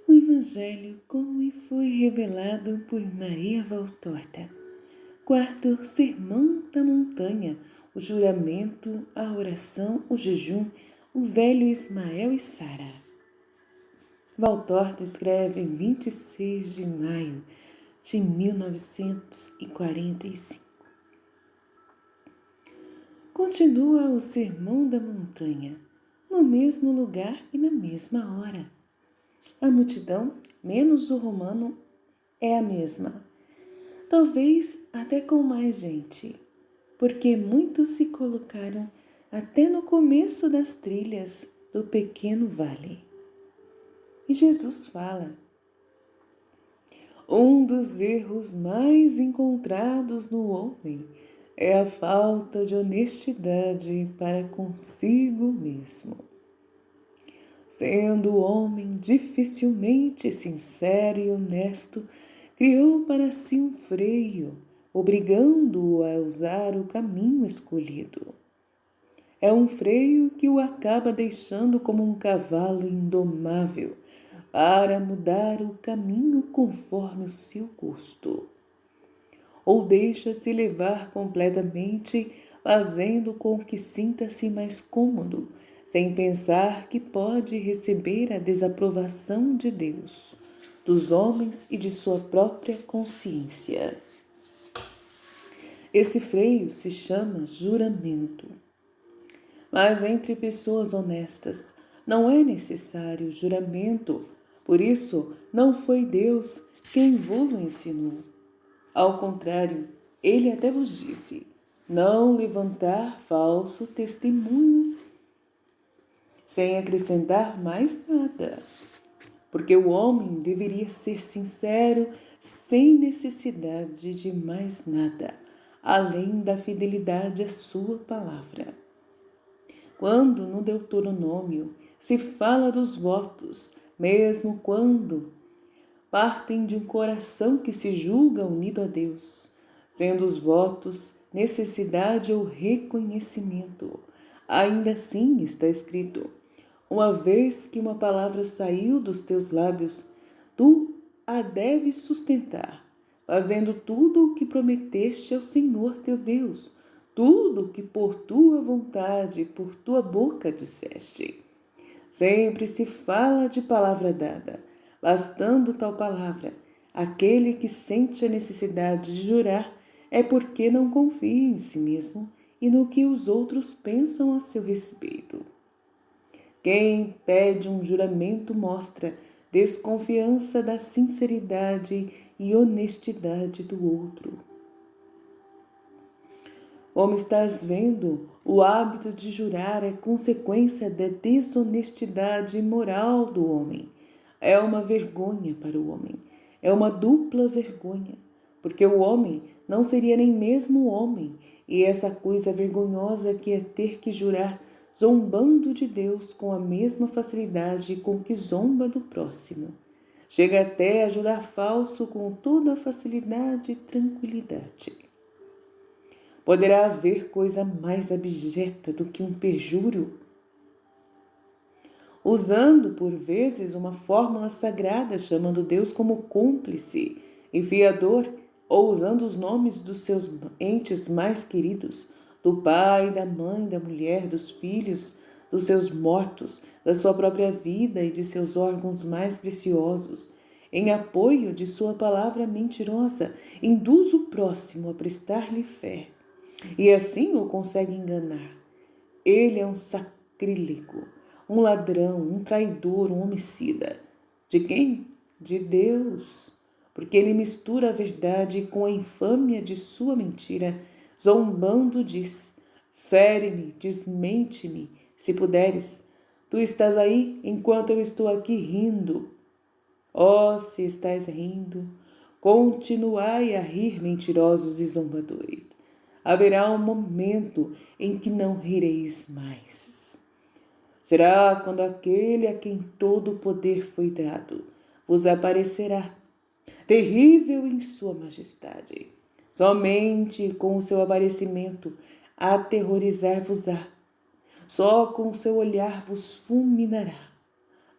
O Evangelho como me foi revelado por Maria Valtorta. Quarto Sermão da Montanha, o juramento, a oração, o jejum, o velho Ismael e Sara. Valtorta escreve em 26 de maio de 1945. Continua o Sermão da Montanha, no mesmo lugar e na mesma hora. A multidão, menos o romano, é a mesma. Talvez até com mais gente, porque muitos se colocaram até no começo das trilhas do pequeno vale. E Jesus fala: um dos erros mais encontrados no homem é a falta de honestidade para consigo mesmo. Sendo o homem dificilmente sincero e honesto, criou para si um freio, obrigando-o a usar o caminho escolhido. É um freio que o acaba deixando como um cavalo indomável, para mudar o caminho conforme o seu gosto. Ou deixa-se levar completamente, fazendo com que sinta-se mais cômodo, sem pensar que pode receber a desaprovação de Deus, dos homens e de sua própria consciência. Esse freio se chama juramento. Mas entre pessoas honestas não é necessário juramento, por isso não foi Deus quem vos ensinou. Ao contrário, ele até vos disse: não levantar falso testemunho, sem acrescentar mais nada. Porque o homem deveria ser sincero sem necessidade de mais nada, além da fidelidade à sua palavra. Quando no Deuteronômio se fala dos votos, mesmo quando partem de um coração que se julga unido a Deus, sendo os votos necessidade ou reconhecimento, ainda assim está escrito: uma vez que uma palavra saiu dos teus lábios, tu a deves sustentar, fazendo tudo o que prometeste ao Senhor teu Deus, tudo o que por tua vontade, por tua boca disseste. Sempre se fala de palavra dada, bastando tal palavra. Aquele que sente a necessidade de jurar é porque não confia em si mesmo e no que os outros pensam a seu respeito. Quem pede um juramento mostra desconfiança da sinceridade e honestidade do outro. Como estás vendo, o hábito de jurar é consequência da desonestidade moral do homem. É uma vergonha para o homem. É uma dupla vergonha, porque o homem não seria nem mesmo homem, e essa coisa vergonhosa que é ter que jurar zombando de Deus com a mesma facilidade com que zomba do próximo. Chega até a jurar falso com toda a facilidade e tranquilidade. Poderá haver coisa mais abjeta do que um perjúrio? Usando, por vezes, uma fórmula sagrada, chamando Deus como cúmplice e fiador, ou usando os nomes dos seus entes mais queridos, do pai, da mãe, da mulher, dos filhos, dos seus mortos, da sua própria vida e de seus órgãos mais preciosos, em apoio de sua palavra mentirosa, induz o próximo a prestar-lhe fé. E assim o consegue enganar. Ele é um sacrílego, um ladrão, um traidor, um homicida. De quem? De Deus. Porque ele mistura a verdade com a infâmia de sua mentira, zombando diz: fere-me, desmente-me, se puderes. Tu estás aí enquanto eu estou aqui rindo. Oh, se estás rindo, continuai a rir, mentirosos e zombadores. Haverá um momento em que não rireis mais. Será quando aquele a quem todo o poder foi dado vos aparecerá, terrível em sua majestade. Somente com o seu aparecimento aterrorizar-vos-á. Só com o seu olhar vos fulminará.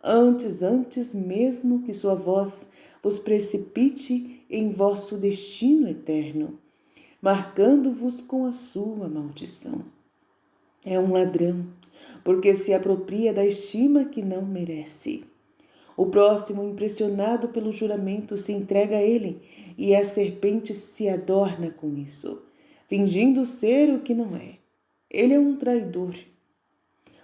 antes mesmo que sua voz vos precipite em vosso destino eterno, marcando-vos com a sua maldição. É um ladrão, porque se apropria da estima que não merece. O próximo, impressionado pelo juramento, se entrega a ele, e a serpente se adorna com isso, fingindo ser o que não é. Ele é um traidor,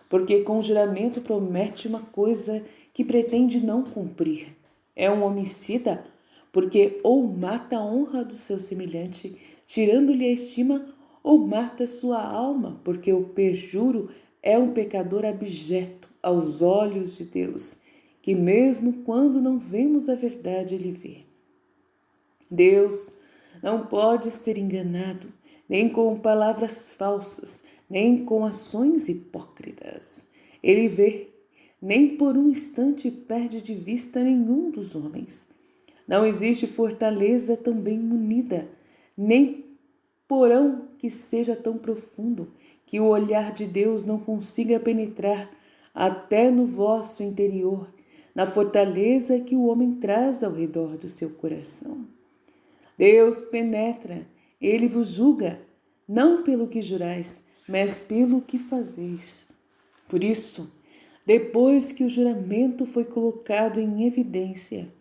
porque com juramento promete uma coisa que pretende não cumprir. É um homicida, porque ou mata a honra do seu semelhante, tirando-lhe a estima, ou mata sua alma, porque o perjuro é um pecador abjeto aos olhos de Deus, que mesmo quando não vemos a verdade, Ele vê. Deus não pode ser enganado, nem com palavras falsas, nem com ações hipócritas. Ele vê, nem por um instante perde de vista nenhum dos homens. Não existe fortaleza tão bem munida, nem porão que seja tão profundo, que o olhar de Deus não consiga penetrar até no vosso interior, na fortaleza que o homem traz ao redor do seu coração. Deus penetra, Ele vos julga, não pelo que jurais, mas pelo que fazeis. Por isso, depois que o juramento foi colocado em evidência,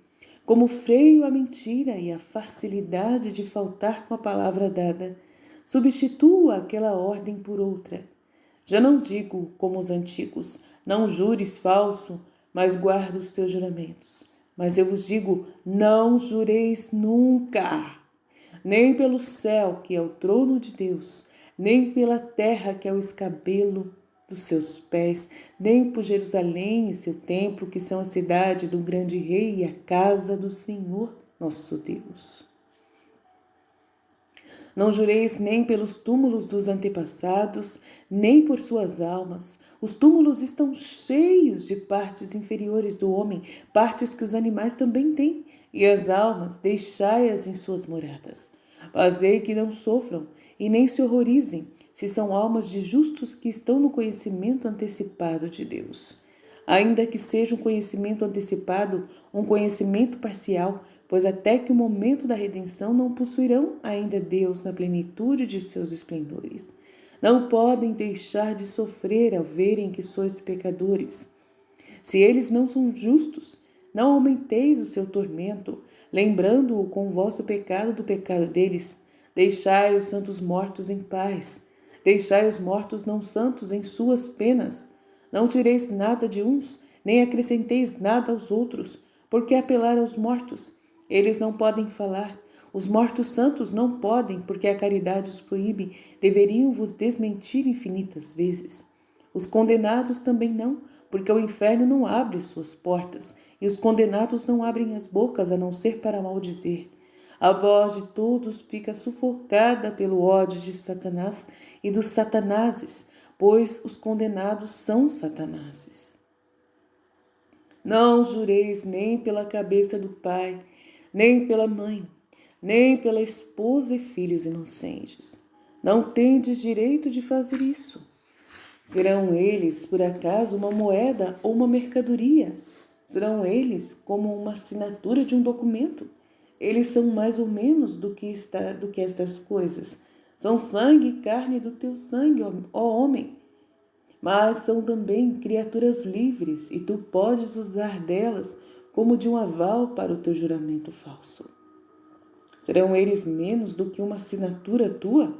como freio à mentira e à facilidade de faltar com a palavra dada, substitua aquela ordem por outra. Já não digo, como os antigos, não jures falso, mas guarda os teus juramentos. Mas eu vos digo, não jureis nunca, nem pelo céu, que é o trono de Deus, nem pela terra, que é o escabelo dos seus pés, nem por Jerusalém e seu templo, que são a cidade do grande rei e a casa do Senhor nosso Deus. Não jureis nem pelos túmulos dos antepassados, nem por suas almas. Os túmulos estão cheios de partes inferiores do homem, partes que os animais também têm, e as almas deixai-as em suas moradas. Fazei que não sofram e nem se horrorizem, se são almas de justos que estão no conhecimento antecipado de Deus. Ainda que seja um conhecimento antecipado, um conhecimento parcial, pois até que o momento da redenção não possuirão ainda Deus na plenitude de seus esplendores. Não podem deixar de sofrer ao verem que sois pecadores. Se eles não são justos, não aumenteis o seu tormento, lembrando-o com o vosso pecado do pecado deles. Deixai os santos mortos em paz. Deixai os mortos não santos em suas penas. Não tireis nada de uns, nem acrescenteis nada aos outros, porque apelar aos mortos. Eles não podem falar. Os mortos santos não podem, porque a caridade os proíbe. Deveriam vos desmentir infinitas vezes. Os condenados também não, porque o inferno não abre suas portas, e os condenados não abrem as bocas, a não ser para maldizer. A voz de todos fica sufocada pelo ódio de Satanás e dos satanases, pois os condenados são satanases. Não jureis nem pela cabeça do pai, nem pela mãe, nem pela esposa e filhos inocentes. Não tendes direito de fazer isso. Serão eles, por acaso, uma moeda ou uma mercadoria? Serão eles como uma assinatura de um documento? Eles são mais ou menos do que estas coisas. São sangue e carne do teu sangue, ó homem. Mas são também criaturas livres, e tu podes usar delas como de um aval para o teu juramento falso. Serão eles menos do que uma assinatura tua?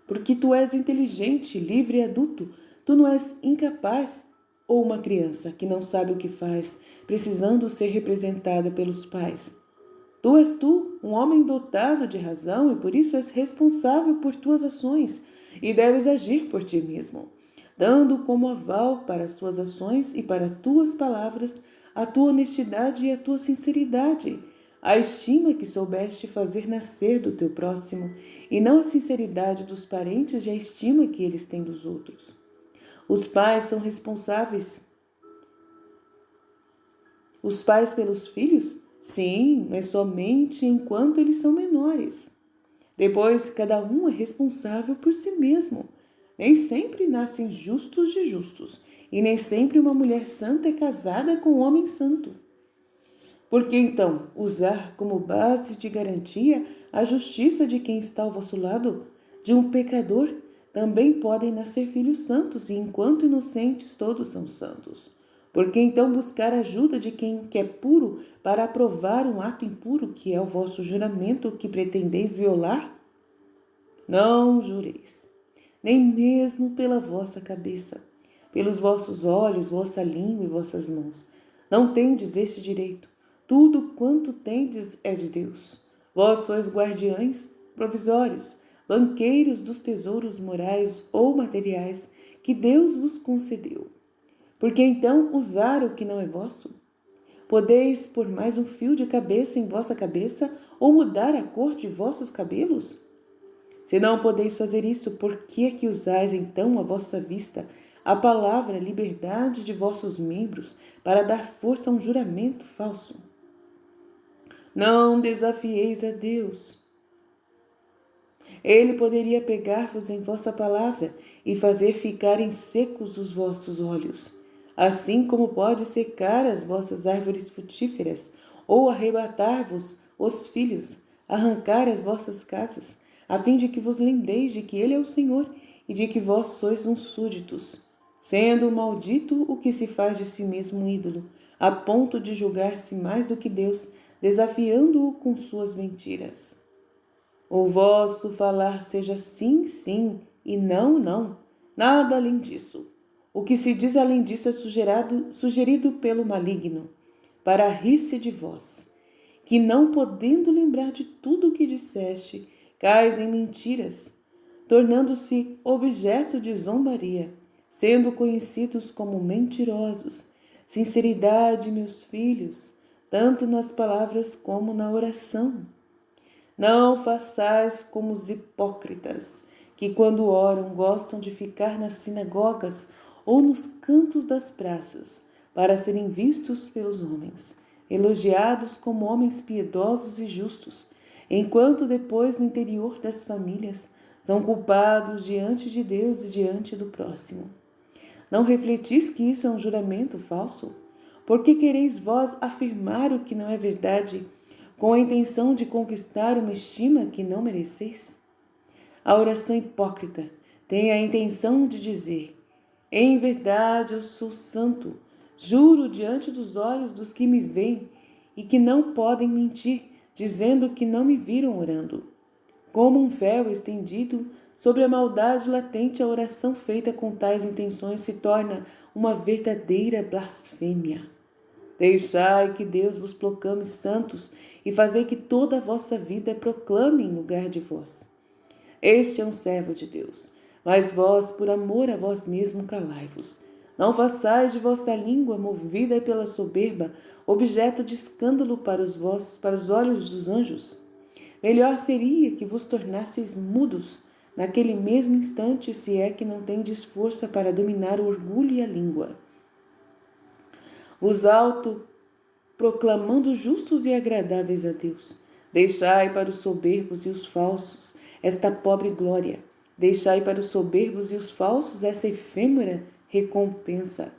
Porque tu és inteligente, livre e adulto, tu não és incapaz, ou uma criança que não sabe o que faz, precisando ser representada pelos pais. Tu és um homem dotado de razão, e por isso és responsável por tuas ações, e deves agir por ti mesmo, dando como aval para as tuas ações e para tuas palavras a tua honestidade e a tua sinceridade, a estima que soubeste fazer nascer do teu próximo, e não a sinceridade dos parentes e a estima que eles têm dos outros. Os pais são responsáveis. Os pais pelos filhos? Sim, mas somente enquanto eles são menores. Depois, cada um é responsável por si mesmo. Nem sempre nascem justos de justos, e nem sempre uma mulher santa é casada com um homem santo. Por que então usar como base de garantia a justiça de quem está ao vosso lado? De um pecador também podem nascer filhos santos, e enquanto inocentes todos são santos. Por que então buscar a ajuda de quem é puro para aprovar um ato impuro, que é o vosso juramento que pretendeis violar? Não jureis, nem mesmo pela vossa cabeça, pelos vossos olhos, vossa língua e vossas mãos. Não tendes este direito. Tudo quanto tendes é de Deus. Vós sois guardiães provisórios, banqueiros dos tesouros morais ou materiais que Deus vos concedeu. Por que então usar o que não é vosso? Podeis pôr mais um fio de cabeça em vossa cabeça ou mudar a cor de vossos cabelos? Se não podeis fazer isso, por que é que usais então à vossa vista a palavra liberdade de vossos membros para dar força a um juramento falso? Não desafieis a Deus. Ele poderia pegar-vos em vossa palavra e fazer ficarem secos os vossos olhos, assim como pode secar as vossas árvores frutíferas, ou arrebatar-vos os filhos, arrancar as vossas casas, a fim de que vos lembreis de que Ele é o Senhor e de que vós sois uns súditos, sendo maldito o que se faz de si mesmo um ídolo, a ponto de julgar-se mais do que Deus, desafiando-o com suas mentiras. O vosso falar seja sim, sim e não, não, nada além disso. O que se diz além disso é sugerido pelo maligno, para rir-se de vós, que não podendo lembrar de tudo o que disseste, cais em mentiras, tornando-se objeto de zombaria, sendo conhecidos como mentirosos. Sinceridade, meus filhos, tanto nas palavras como na oração. Não façais como os hipócritas, que quando oram gostam de ficar nas sinagogas ou nos cantos das praças, para serem vistos pelos homens, elogiados como homens piedosos e justos, enquanto depois no interior das famílias são culpados diante de Deus e diante do próximo. Não refletis que isso é um juramento falso? Por que quereis vós afirmar o que não é verdade, com a intenção de conquistar uma estima que não mereceis? A oração hipócrita tem a intenção de dizer: em verdade eu sou santo, juro diante dos olhos dos que me veem e que não podem mentir, dizendo que não me viram orando. Como um véu estendido sobre a maldade latente, a oração feita com tais intenções se torna uma verdadeira blasfêmia. Deixai que Deus vos proclame santos e fazei que toda a vossa vida proclame em lugar de vós. Este é um servo de Deus, mas vós, por amor a vós mesmo, calai-vos. Não façais de vossa língua, movida pela soberba, objeto de escândalo para os olhos dos anjos. Melhor seria que vos tornasseis mudos naquele mesmo instante, se é que não tendes força para dominar o orgulho e a língua. Os proclamando justos e agradáveis a Deus. Deixai para os soberbos e os falsos esta pobre glória. Deixai para os soberbos e os falsos essa efêmera recompensa.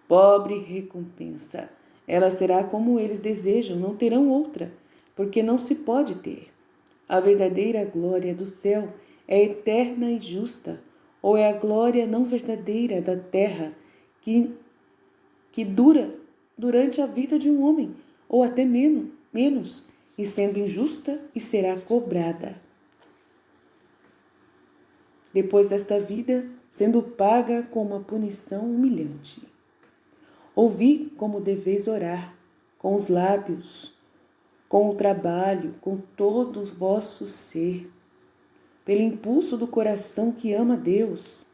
Pobre recompensa. Ela será como eles desejam, não terão outra, porque não se pode ter. A verdadeira glória do céu é eterna e justa, ou é a glória não verdadeira da terra que dura durante a vida de um homem, ou até menos, e sendo injusta e será cobrada. Depois desta vida, sendo paga com uma punição humilhante. Ouvi como deveis orar, com os lábios, com o trabalho, com todo o vosso ser, pelo impulso do coração que ama Deus,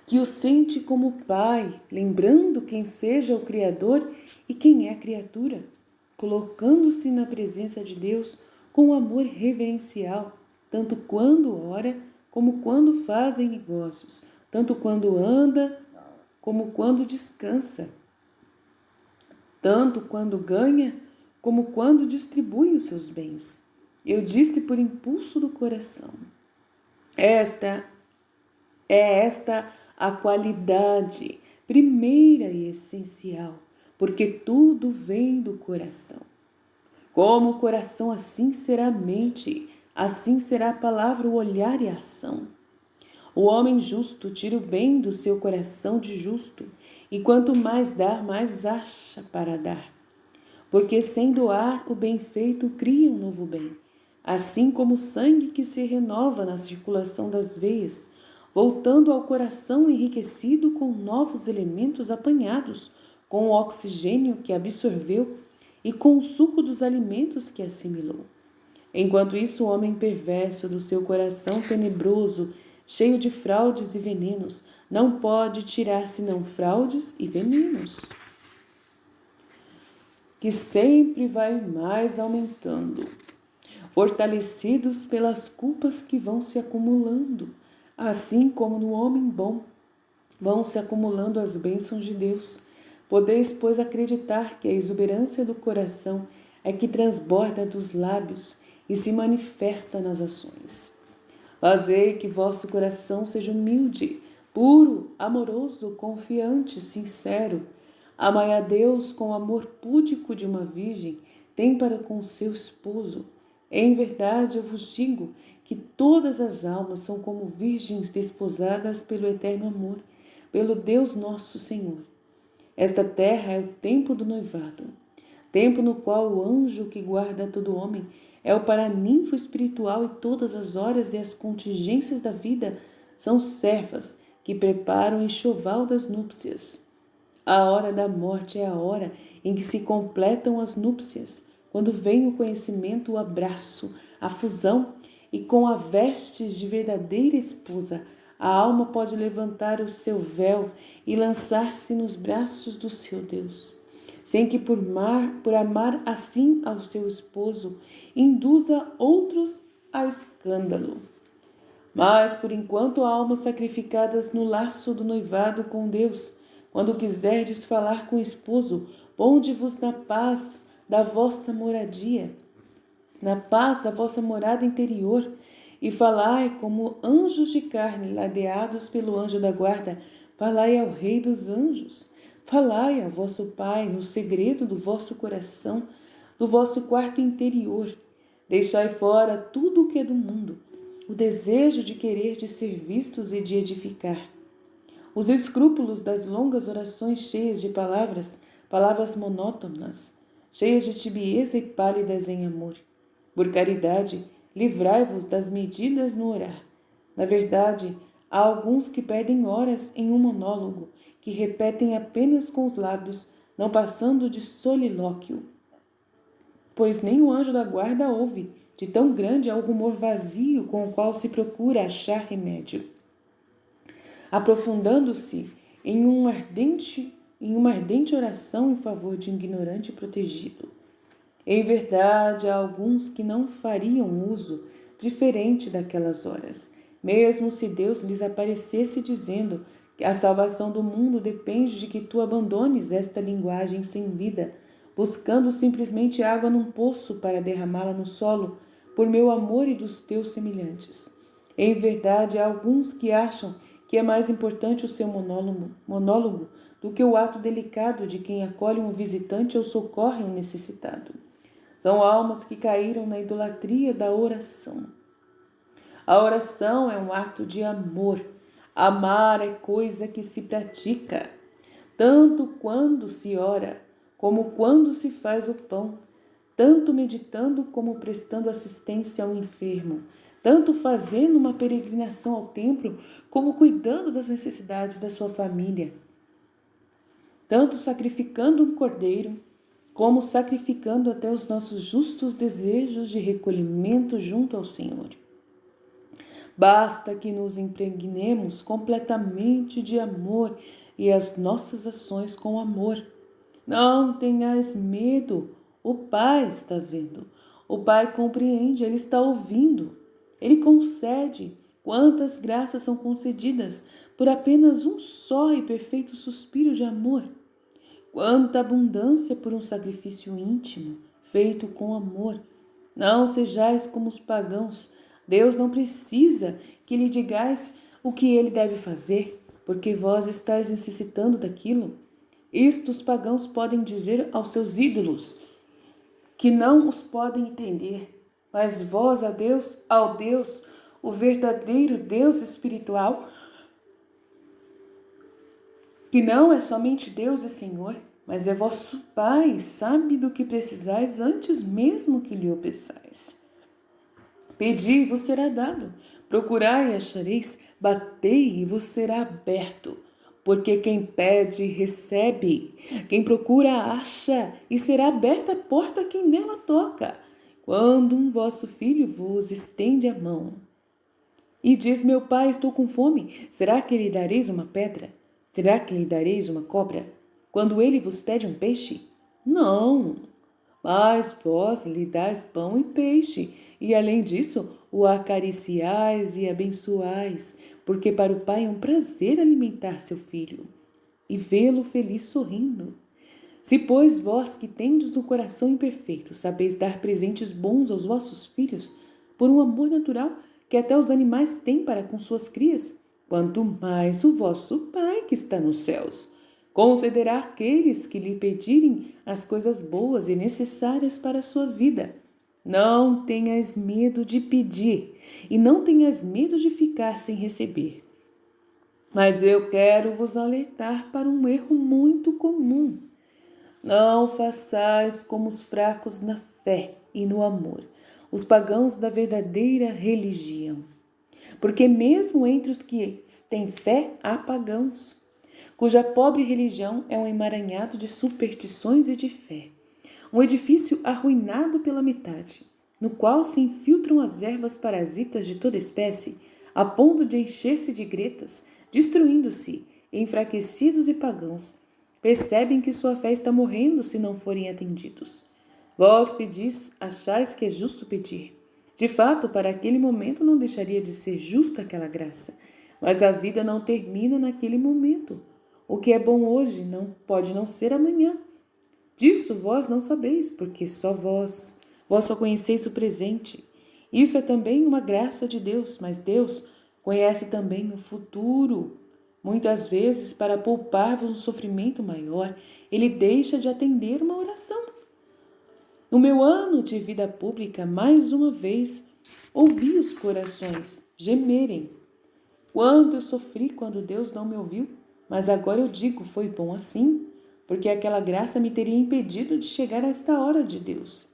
que o sente como Pai, lembrando quem seja o Criador e quem é a criatura, colocando-se na presença de Deus com amor reverencial, tanto quando ora como quando fazem negócios, tanto quando anda como quando descansa, tanto quando ganha como quando distribui os seus bens. Eu disse por impulso do coração. Esta a qualidade primeira e essencial, porque tudo vem do coração. Como o coração, assim será a mente, assim será a palavra, o olhar e a ação. O homem justo tira o bem do seu coração de justo, e quanto mais dá, mais acha para dar. Porque sem doar o bem feito cria um novo bem, assim como o sangue que se renova na circulação das veias, voltando ao coração enriquecido com novos elementos apanhados, com o oxigênio que absorveu e com o suco dos alimentos que assimilou. Enquanto isso, o homem perverso do seu coração tenebroso, cheio de fraudes e venenos, não pode tirar senão fraudes e venenos, que sempre vai mais aumentando, fortalecidos pelas culpas que vão se acumulando, assim como no homem bom vão se acumulando as bênçãos de Deus. Podeis, pois, acreditar que a exuberância do coração é que transborda dos lábios e se manifesta nas ações. Fazei que vosso coração seja humilde, puro, amoroso, confiante, sincero. Amai a Deus com o amor púdico de uma virgem tem para com seu esposo. Em verdade, eu vos digo que todas as almas são como virgens desposadas pelo eterno amor, pelo Deus nosso Senhor. Esta terra é o tempo do noivado, tempo no qual o anjo que guarda todo homem é o paraninfo espiritual, e todas as horas e as contingências da vida são servas que preparam o enxoval das núpcias. A hora da morte é a hora em que se completam as núpcias, quando vem o conhecimento, o abraço, a fusão, e com a vestes de verdadeira esposa, a alma pode levantar o seu véu e lançar-se nos braços do seu Deus, sem que por amar assim ao seu esposo, induza outros a escândalo. Mas, por enquanto, almas sacrificadas no laço do noivado com Deus, quando quiserdes falar com o esposo, ponde-vos na paz da vossa moradia, na paz da vossa morada interior, e falai como anjos de carne, ladeados pelo anjo da guarda. Falai ao Rei dos anjos, falai ao vosso Pai no segredo do vosso coração, do vosso quarto interior. Deixai fora tudo o que é do mundo, o desejo de querer de ser vistos e de edificar, os escrúpulos das longas orações cheias de palavras monótonas, cheias de tibieza e pálidas em amor. Por caridade, livrai-vos das medidas no orar. Na verdade, há alguns que perdem horas em um monólogo, que repetem apenas com os lábios, não passando de solilóquio. Pois nem o anjo da guarda ouve, de tão grande é o rumor vazio com o qual se procura achar remédio. Aprofundando-se em uma ardente oração em favor de um ignorante protegido. Em verdade, há alguns que não fariam uso diferente daquelas horas, mesmo se Deus lhes aparecesse dizendo que a salvação do mundo depende de que tu abandones esta linguagem sem vida, buscando simplesmente água num poço para derramá-la no solo, por meu amor e dos teus semelhantes. Em verdade, há alguns que acham que é mais importante o seu monólogo do que o ato delicado de quem acolhe um visitante ou socorre um necessitado. São almas que caíram na idolatria da oração. A oração é um ato de amor. Amar é coisa que se pratica, tanto quando se ora, como quando se faz o pão, tanto meditando como prestando assistência ao enfermo, tanto fazendo uma peregrinação ao templo, como cuidando das necessidades da sua família, tanto sacrificando um cordeiro, como sacrificando até os nossos justos desejos de recolhimento junto ao Senhor. Basta que nos impregnemos completamente de amor e as nossas ações com amor. Não tenhas medo, o Pai está vendo, o Pai compreende, Ele está ouvindo, Ele concede. Quantas graças são concedidas por apenas um só e perfeito suspiro de amor? Quanta abundância por um sacrifício íntimo, feito com amor. Não sejais como os pagãos. Deus não precisa que lhe digais o que ele deve fazer. porque vós estáis necessitando daquilo. Isto os pagãos podem dizer aos seus ídolos, que não os podem entender. Mas vós, a Deus, ao Deus, o verdadeiro Deus espiritual, que não é somente Deus e Senhor, mas é vosso Pai, sabe do que precisais antes mesmo que lhe o peçais. Pedi e vos será dado, procurai e achareis, batei e vos será aberto. Porque quem pede, recebe, quem procura, acha, e será aberta a porta a quem nela toca. Quando um vosso filho vos estende a mão e diz, meu pai, estou com fome, será que lhe dareis uma pedra? Será que lhe dareis uma cobra? Quando ele vos pede um peixe? Não, mas vós lhe dais pão e peixe, e além disso, o acariciais e abençoais, porque para o pai é um prazer alimentar seu filho e vê-lo feliz sorrindo. Se, pois, vós que tendes o coração imperfeito, sabeis dar presentes bons aos vossos filhos, por um amor natural que até os animais têm para com suas crias, quanto mais o vosso Pai que está nos céus concederá àqueles que lhe pedirem as coisas boas e necessárias para a sua vida. Não tenhas medo de pedir e não tenhas medo de ficar sem receber. Mas eu quero vos alertar para um erro muito comum. Não façais como os fracos na fé e no amor, os pagãos da verdadeira religião. Porque mesmo entre os que têm fé há pagãos, cuja pobre religião é um emaranhado de superstições e de fé, um edifício arruinado pela metade, no qual se infiltram as ervas parasitas de toda espécie, a ponto de encher-se de gretas, destruindo-se, enfraquecidos e pagãos, percebem que sua fé está morrendo se não forem atendidos. Vós pedis, achais que é justo pedir. De fato, para aquele momento não deixaria de ser justa aquela graça, mas a vida não termina naquele momento. O que é bom hoje não pode não ser amanhã. Disso vós não sabeis, porque só vós só conheceis o presente. Isso é também uma graça de Deus, mas Deus conhece também o futuro. Muitas vezes, para poupar-vos um sofrimento maior, Ele deixa de atender uma oração. No meu ano de vida pública, mais uma vez, ouvi os corações gemerem. Quanto eu sofri quando Deus não me ouviu, mas agora eu digo, foi bom assim, porque aquela graça me teria impedido de chegar a esta hora de Deus.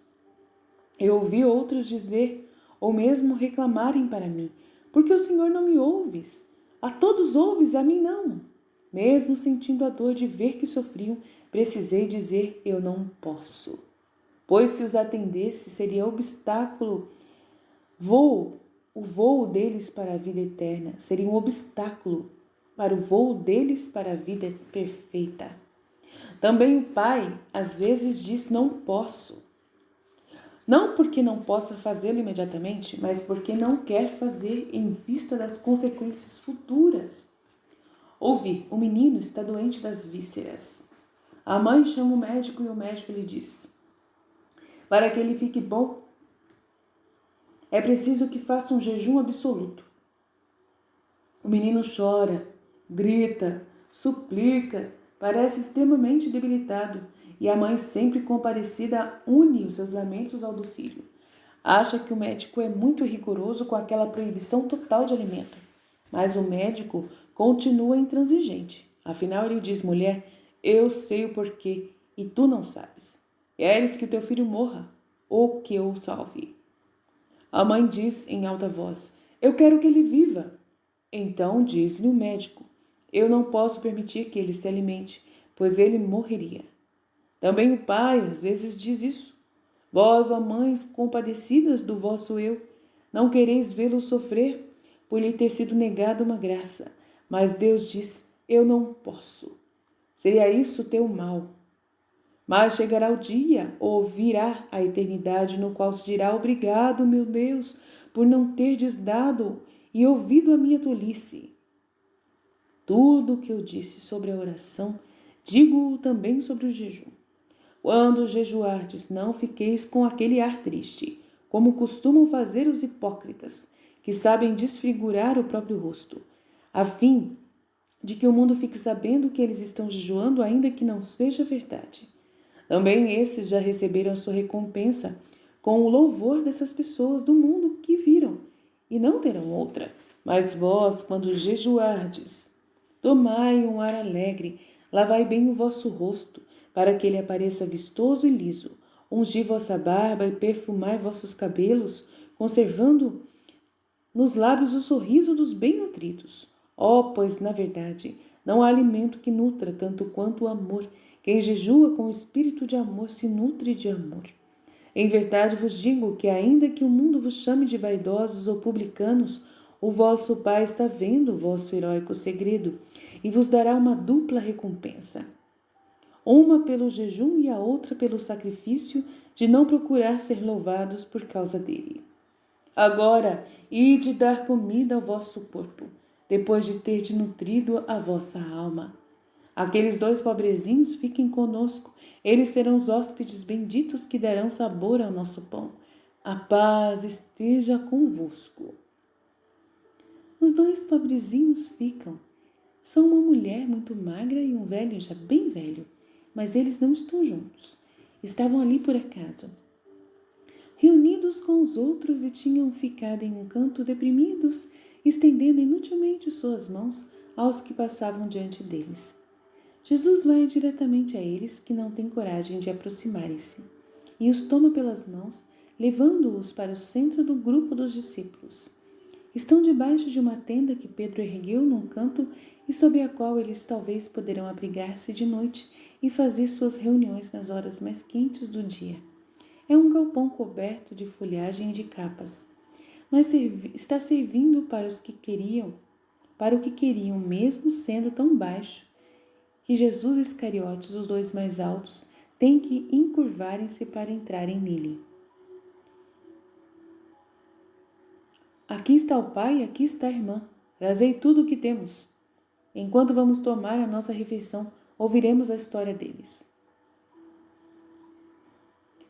Eu ouvi outros dizer, ou mesmo reclamarem para mim, porque o Senhor não me ouves? A todos ouves, a mim não. Mesmo sentindo a dor de ver que sofriam, precisei dizer, eu não posso. Pois se os atendesse, seria obstáculo. O voo deles para a vida eterna seria um obstáculo para o voo deles para a vida perfeita. Também o Pai, às vezes, diz não posso. Não porque não possa fazê-lo imediatamente, mas porque não quer fazer em vista das consequências futuras. Ouvi, o menino está doente das vísceras. A mãe chama o médico e o médico lhe diz, para que ele fique bom, é preciso que faça um jejum absoluto. O menino chora, grita, suplica, parece extremamente debilitado, e a mãe, sempre comparecida, une os seus lamentos ao do filho. Acha que o médico é muito rigoroso com aquela proibição total de alimento, mas o médico continua intransigente. Afinal, ele diz, mulher, eu sei o porquê, e tu não sabes. Queres que o teu filho morra, ou que eu o salve? A mãe diz em alta voz, eu quero que ele viva. Então diz-lhe o médico, eu não posso permitir que ele se alimente, pois ele morreria. Também o pai às vezes diz isso. Vós, ó mães compadecidas do vosso eu, não quereis vê-lo sofrer por lhe ter sido negada uma graça, mas Deus diz, eu não posso. Seria isso teu mal. Mas chegará o dia, ou virá a eternidade, no qual se dirá, obrigado, meu Deus, por não terdes dado e ouvido a minha tolice. Tudo o que eu disse sobre a oração, digo também sobre o jejum. Quando jejuardes, não fiqueis com aquele ar triste, como costumam fazer os hipócritas, que sabem desfigurar o próprio rosto, a fim de que o mundo fique sabendo que eles estão jejuando, ainda que não seja verdade. Também esses já receberam a sua recompensa com o louvor dessas pessoas do mundo que viram, e não terão outra. Mas vós, quando jejuardes, tomai um ar alegre, lavai bem o vosso rosto, para que ele apareça vistoso e liso. Ungi vossa barba e perfumai vossos cabelos, conservando nos lábios o sorriso dos bem-nutridos. Pois, na verdade, não há alimento que nutra tanto quanto o amor. Quem jejua com espírito de amor se nutre de amor. Em verdade vos digo que, ainda que o mundo vos chame de vaidosos ou publicanos, o vosso Pai está vendo o vosso heróico segredo e vos dará uma dupla recompensa. Uma pelo jejum e a outra pelo sacrifício de não procurar ser louvados por causa dele. Agora, ide dar comida ao vosso corpo, depois de ter nutrido a vossa alma. Aqueles 2 pobrezinhos fiquem conosco, eles serão os hóspedes benditos que darão sabor ao nosso pão. A paz esteja convosco. Os 2 pobrezinhos ficam. São uma mulher muito magra e um velho já bem velho, mas eles não estão juntos. Estavam ali por acaso, reunidos com os outros, e tinham ficado em um canto deprimidos, estendendo inutilmente suas mãos aos que passavam diante deles. Jesus vai diretamente a eles, que não têm coragem de aproximarem-se, e os toma pelas mãos, levando-os para o centro do grupo dos discípulos. Estão debaixo de uma tenda que Pedro ergueu num canto e sob a qual eles talvez poderão abrigar-se de noite e fazer suas reuniões nas horas mais quentes do dia. É um galpão coberto de folhagem e de capas, mas está servindo para o que queriam, mesmo sendo tão baixo que Jesus Iscariotes, os 2 mais altos, têm que encurvarem-se para entrarem nele. Aqui está o pai e aqui está a irmã. Trazei tudo o que temos. Enquanto vamos tomar a nossa refeição, ouviremos a história deles.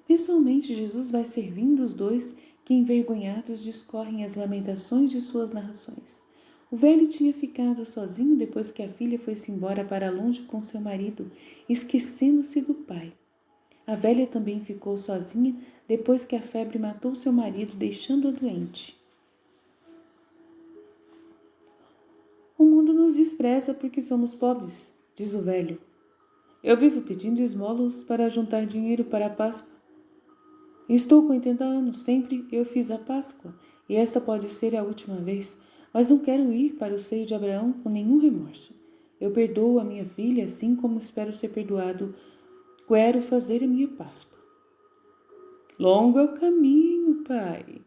Pessoalmente, Jesus vai servindo os 2 que, envergonhados, discorrem as lamentações de suas narrações. O velho tinha ficado sozinho depois que a filha foi-se embora para longe com seu marido, esquecendo-se do pai. A velha também ficou sozinha depois que a febre matou seu marido, deixando-a doente. O mundo nos despreza porque somos pobres, diz o velho. Eu vivo pedindo esmolas para juntar dinheiro para a Páscoa. Estou com 80 anos, sempre eu fiz a Páscoa, e esta pode ser a última vez, mas não quero ir para o seio de Abraão com nenhum remorso. Eu perdoo a minha filha, assim como espero ser perdoado. Quero fazer a minha Páscoa. Longo é o caminho, pai.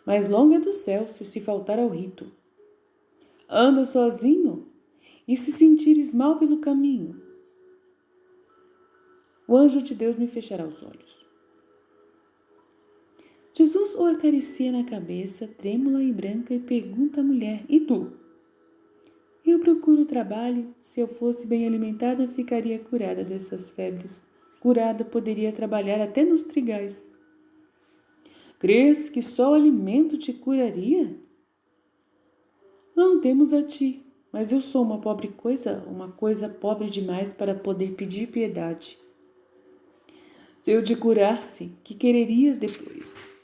Mas longo é do céu se faltar ao rito. Anda sozinho e se sentires mal pelo caminho, o anjo de Deus me fechará os olhos. Jesus o acaricia na cabeça, trêmula e branca, e pergunta à mulher: E tu? Eu procuro trabalho. Se eu fosse bem alimentada, ficaria curada dessas febres. Curada, poderia trabalhar até nos trigais. Crês que só o alimento te curaria? Não temos a ti, mas eu sou uma coisa pobre demais para poder pedir piedade. Se eu te curasse, que quererias depois?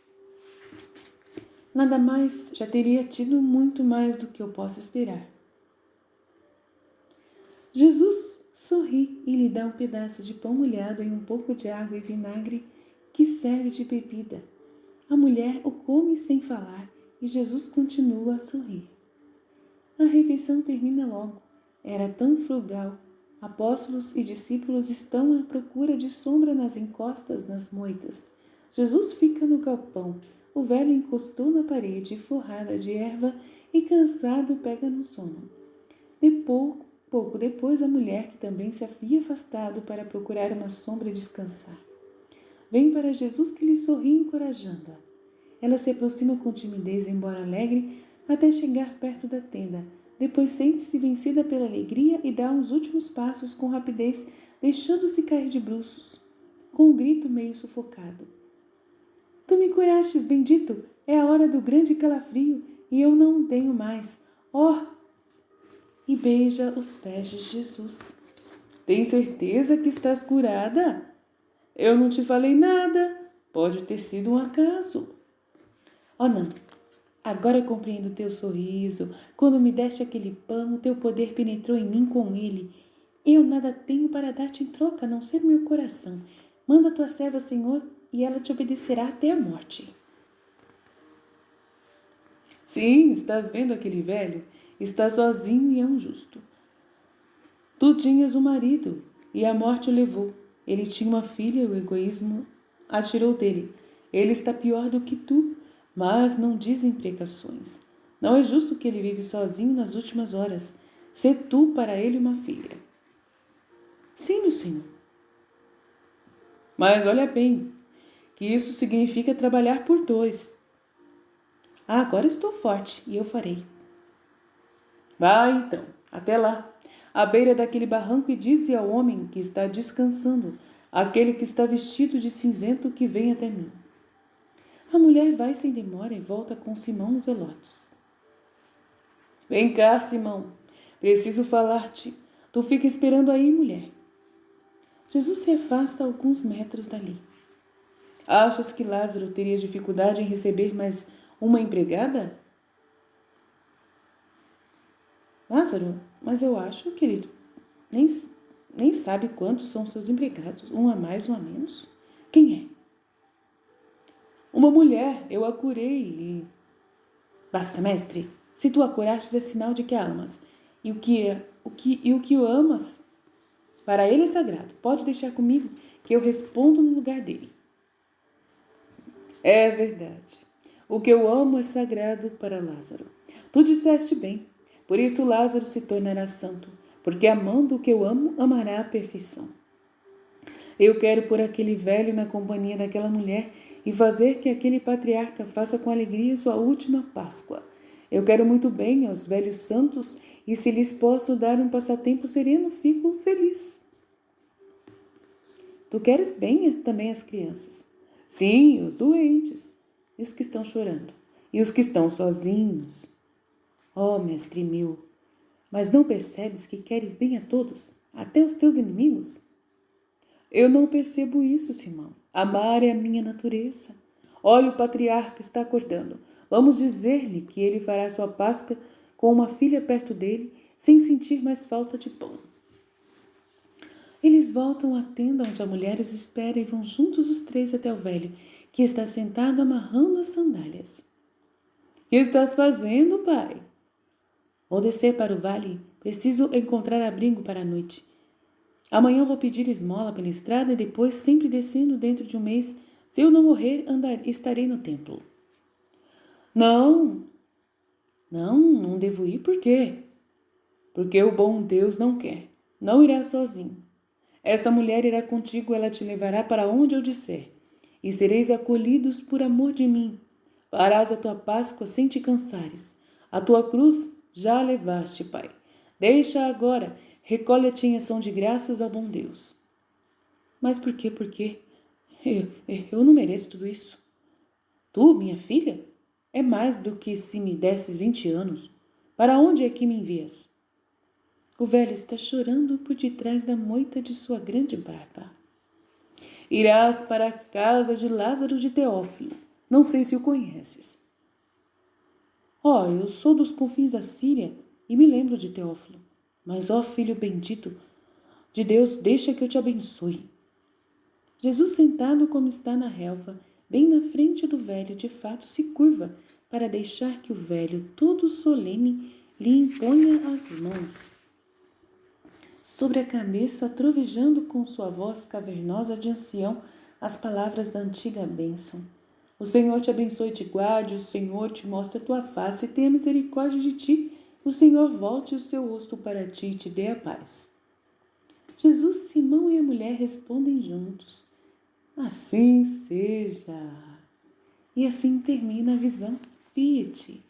Nada mais, já teria tido muito mais do que eu posso esperar. Jesus sorri e lhe dá um pedaço de pão molhado em um pouco de água e vinagre que serve de bebida. A mulher o come sem falar e Jesus continua a sorrir. A refeição termina logo. Era tão frugal. Apóstolos e discípulos estão à procura de sombra nas encostas, nas moitas. Jesus fica no galpão. O velho encostou na parede, forrada de erva, e cansado pega no sono. Pouco depois, a mulher, que também se havia afastado para procurar uma sombra e descansar, vem para Jesus, que lhe sorri, encorajando-a. Ela se aproxima com timidez, embora alegre, até chegar perto da tenda. Depois sente-se vencida pela alegria e dá uns últimos passos com rapidez, deixando-se cair de bruços, com um grito meio sufocado. Tu me curastes, bendito! É a hora do grande calafrio e eu não tenho mais. Oh! e beija os pés de Jesus. Tem certeza que estás curada? Eu não te falei nada. Pode ter sido um acaso. Oh, não. Agora compreendo o teu sorriso. Quando me deste aquele pão, o teu poder penetrou em mim com ele. Eu nada tenho para dar-te em troca, a não ser meu coração. Manda a tua serva, Senhor, e ela te obedecerá até a morte. Sim, estás vendo aquele velho? Está sozinho e é um justo. Tu tinhas um marido, e a morte o levou. Ele tinha uma filha e o egoísmo a tirou dele. Ele está pior do que tu, mas não diz imprecações. Não é justo que ele vive sozinho nas últimas horas. Sê tu para ele uma filha. Sim, meu senhor. Mas olha bem, que isso significa trabalhar por dois. Ah, agora estou forte e eu farei. Vá então, até lá, à beira daquele barranco, e dize ao homem que está descansando, aquele que está vestido de cinzento, que vem até mim. A mulher vai sem demora e volta com Simão os Zelotes. Vem cá, Simão, preciso falar-te. Tu fica esperando aí, mulher. Jesus se afasta a alguns metros dali. Achas que Lázaro teria dificuldade em receber mais uma empregada? Lázaro, mas eu acho que ele nem sabe quantos são seus empregados, um a mais, um a menos. Quem é? Uma mulher, eu a curei e... Basta, mestre, se tu a curastes é sinal de que a amas. E o que o amas, para ele é sagrado. Pode deixar comigo que eu respondo no lugar dele. É verdade. O que eu amo é sagrado para Lázaro. Tu disseste bem. Por isso Lázaro se tornará santo, porque amando o que eu amo, amará a perfeição. Eu quero pôr aquele velho na companhia daquela mulher e fazer que aquele patriarca faça com alegria sua última Páscoa. Eu quero muito bem aos velhos santos e se lhes posso dar um passatempo sereno, fico feliz. Tu queres bem também as crianças. Sim, os doentes, e os que estão chorando, e os que estão sozinhos. Oh, mestre meu, mas não percebes que queres bem a todos, até os teus inimigos? Eu não percebo isso, Simão. Amar é a minha natureza. Olha, o patriarca está acordando. Vamos dizer-lhe que ele fará sua Páscoa com uma filha perto dele, sem sentir mais falta de pão. Eles voltam à tenda onde a mulher os espera e vão juntos os três até o velho, que está sentado amarrando as sandálias. Que estás fazendo, pai? Vou descer para o vale. Preciso encontrar abrigo para a noite. Amanhã vou pedir esmola pela estrada e depois, sempre descendo dentro de um mês, se eu não morrer, estarei no templo. Não, não devo ir. Por quê? Porque o bom Deus não quer. Não irá sozinho. Esta mulher irá contigo, ela te levará para onde eu disser. E sereis acolhidos por amor de mim. Farás a tua Páscoa sem te cansares. A tua cruz já a levaste, Pai. Deixa agora, recolhe-te em ação de graças ao bom Deus. Mas por quê? Por quê? Eu não mereço tudo isso. Tu, minha filha, é mais do que se me desses 20 anos. Para onde é que me envias? O velho está chorando por detrás da moita de sua grande barba. Irás para a casa de Lázaro de Teófilo. Não sei se o conheces. Oh, eu sou dos confins da Síria e me lembro de Teófilo. Mas, ó filho bendito de Deus, deixa que eu te abençoe. Jesus, sentado como está na relva, bem na frente do velho, de fato se curva para deixar que o velho, todo solene, lhe imponha as mãos sobre a cabeça, trovejando com sua voz cavernosa de ancião as palavras da antiga bênção. O Senhor te abençoe e te guarde, o Senhor te mostre a tua face e tenha misericórdia de ti, o Senhor volte o seu rosto para ti e te dê a paz. Jesus, Simão e a mulher respondem juntos: assim seja. E assim termina a visão Fiat.